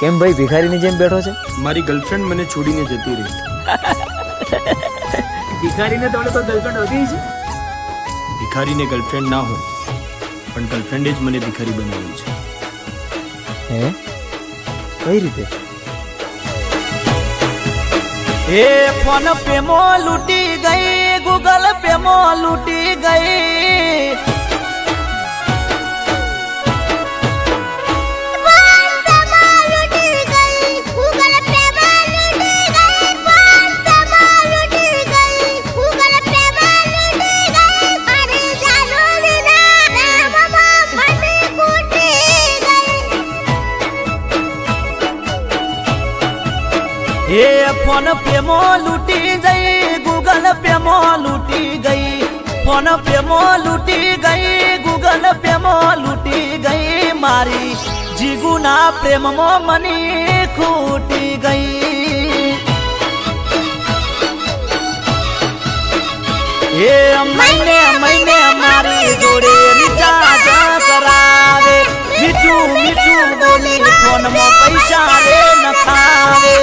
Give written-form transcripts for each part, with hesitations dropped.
કેમ ભાઈ ભિખારીની જેમ બેઠો છે? મારી ગર્લફ્રેન્ડ મને છોડીને જતી રહી. ભિખારીને તો ગર્લફ્રેન્ડ હોતી છે. ભિખારીને ગર્લફ્રેન્ડ ના હોય, પણ ગર્લફ્રેન્ડે જ મને ભિખારી બનાવ્યો છે. હે? કઈ રીતે? એ ફોન પે મો લૂટી ગઈ, ગૂગલ પે મો લૂટી ગઈ. એ ફોન પે મો લૂટી ગઈ, ગૂગલ પે મો લૂટી ગઈ. ફોન પે મો લૂટી ગઈ, ગૂગલ પે મો લૂટી ગઈ. મારી જીગુના પ્રેમમાં મની ખૂટી ગઈ. એ મહિને મહિને મારી જોડે રિચાર્જ કરાવે, મીઠું મીઠું બોલી ફોનમાં પૈસા રે નખાવે.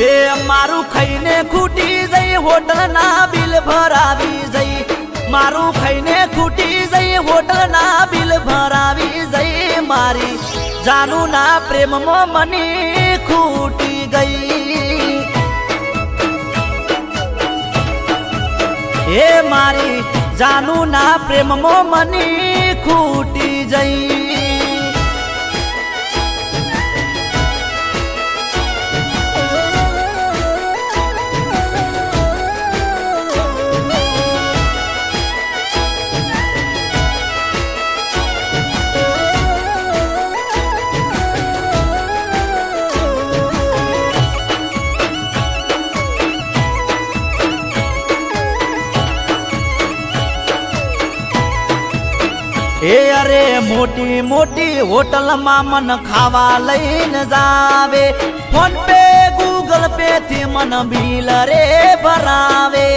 એ મારું ખાઈને ખૂટી જઈ, હોટલ ના બિલ ભરાવી જઈ. મારું ખાઈને ખૂટી જઈ, હોટલ ના બિલ ભરાવી જઈ. મારી જાનુ ના પ્રેમમાં મની ખૂટી ગઈ. એ મારી જાનુ ના પ્રેમમાં મની ખૂટી જઈ. એ અરે મોટી મોટી હોટલમાં મન ખાવા લઈને જાવે, ફોન પે ગૂગલ પે થી મન બિલ રે ભરાવે.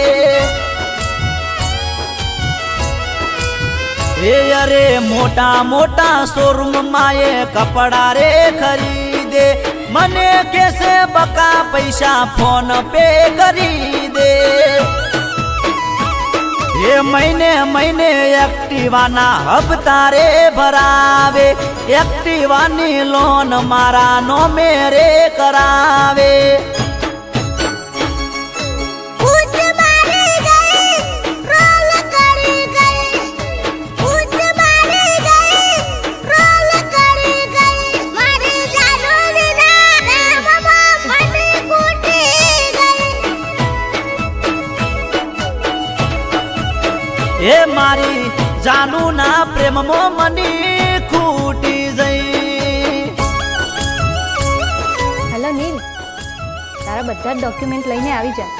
એ અરે મોટા મોટા શોરૂમ માં એ કપડા રે ખરીદે, મને કેસે બકા પૈસા ફોન પે કરી દે. એ મહિને મહિને એક્ટિવાના હપ્તા રે ભરાવે, એક્ટિવાની લોન મારા નોમે રે કરાવે. એ મારી જાનુ ના પ્રેમમાં મની ખૂટી જઈ. હેલો નીલ, તારા બધા જ ડોક્યુમેન્ટ લઈને આવી જા.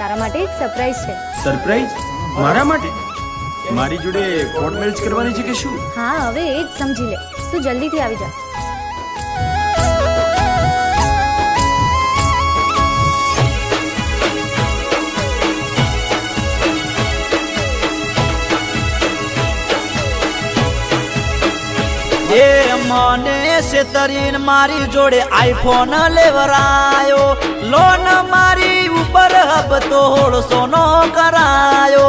તારા માટે એક સરપ્રાઈઝ છે. સરપ્રાઈઝ? મારા માટે? મારી જોડે કોર્ટ મેરેજ કરવાની છે કે શું? હા, હવે એ જ સમજી લે. તું જલ્દીથી આવી જા. એ મને છેતરીને મારી જોડે આઈફોન લેવરાયો, લોન મારી ઉપર હપ્તો 150 નો કરાયો.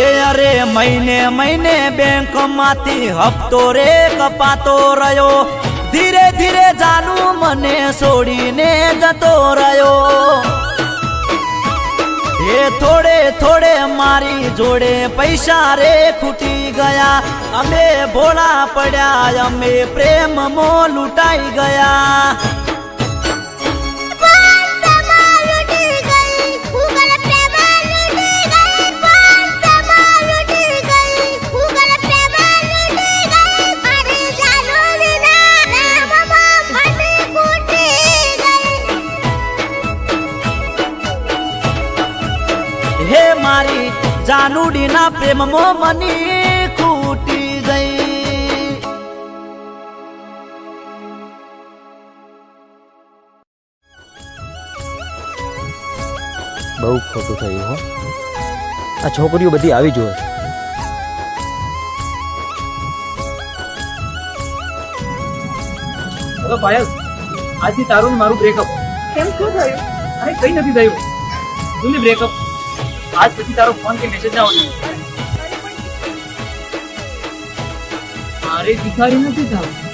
એ અરે મહિને મહિને બેંક માંથી હપ્તો રે કપાતો રહ્યો, ધીરે ધીરે જાનુ મને છોડીને જતો રહ્યો. એ થોડે થોડે મારી જોડે પૈસા રે ખૂટી ગયા, અમે ભોળા પડ્યા, અમે પ્રેમમાં લૂંટાઈ ગયા. હે મારી જાનુડીના પ્રેમમાં મની ખૂટી ગઈ. બહુ ખોટું થયું હો. આ છોકરીઓ બધી આવી જોઈએ. તો પાયલ, આજથી તારું ને મારું બ્રેકઅપ. કેમ શું થયું? અરે કઈ નથી થયું. Julie breakup. આજ પછી તારો ફોન કે મેસેજ ના આવશે. મારે ભિખારી નથી થવું.